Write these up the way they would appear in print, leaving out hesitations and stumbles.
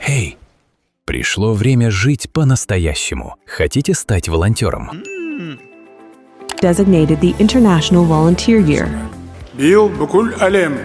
Эй, пришло время жить по-настоящему. Хотите стать волонтером? Designated the International Volunteer Year. биыл бүкіл әлем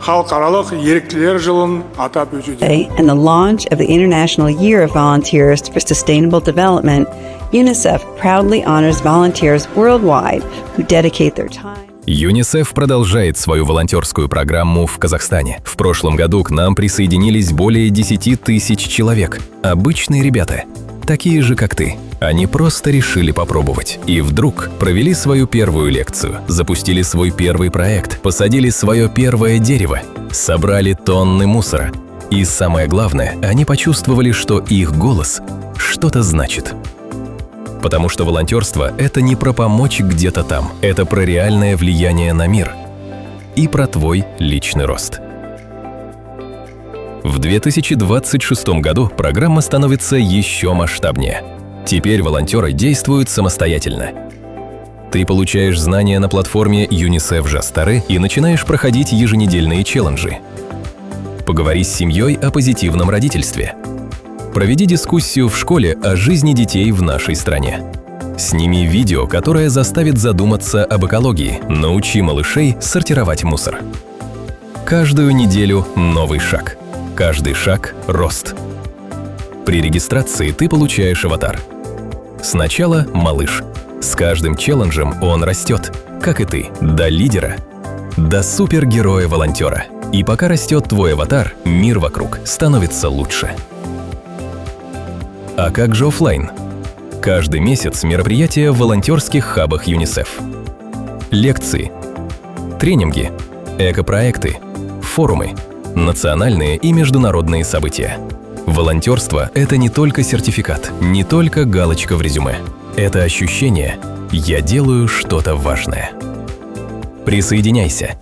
халықаралық еріктілер жылын атап өтуде. And the launch of the International Year of Volunteers for Sustainable Development, UNICEF proudly honors volunteers worldwide who dedicate their time. ЮНИСЕФ продолжает свою волонтерскую программу в Казахстане. В прошлом году к нам присоединились более 10 тысяч человек. Обычные ребята, такие же, как ты. Они просто решили попробовать. И вдруг провели свою первую лекцию, запустили свой первый проект, посадили свое первое дерево, собрали тонны мусора. И самое главное, они почувствовали, что их голос что-то значит. Потому что волонтерство – это не про помочь где-то там, это про реальное влияние на мир и про твой личный рост. В 2026 году программа становится еще масштабнее. Теперь волонтеры действуют самостоятельно. Ты получаешь знания на платформе UNICEF Жастары и начинаешь проходить еженедельные челленджи. Поговори с семьей о позитивном родительстве. Проведи дискуссию в школе о жизни детей в нашей стране. Сними видео, которое заставит задуматься об экологии. Научи малышей сортировать мусор. Каждую неделю новый шаг. Каждый шаг – рост. При регистрации ты получаешь аватар. Сначала малыш. С каждым челленджем он растет, как и ты, до лидера, до супергероя-волонтера. И пока растет твой аватар, мир вокруг становится лучше. А как же офлайн? Каждый месяц мероприятия в волонтерских хабах ЮНИСЕФ. Лекции, тренинги, экопроекты, форумы, национальные и международные события. Волонтерство – это не только сертификат, не только галочка в резюме. Это ощущение «я делаю что-то важное». Присоединяйся.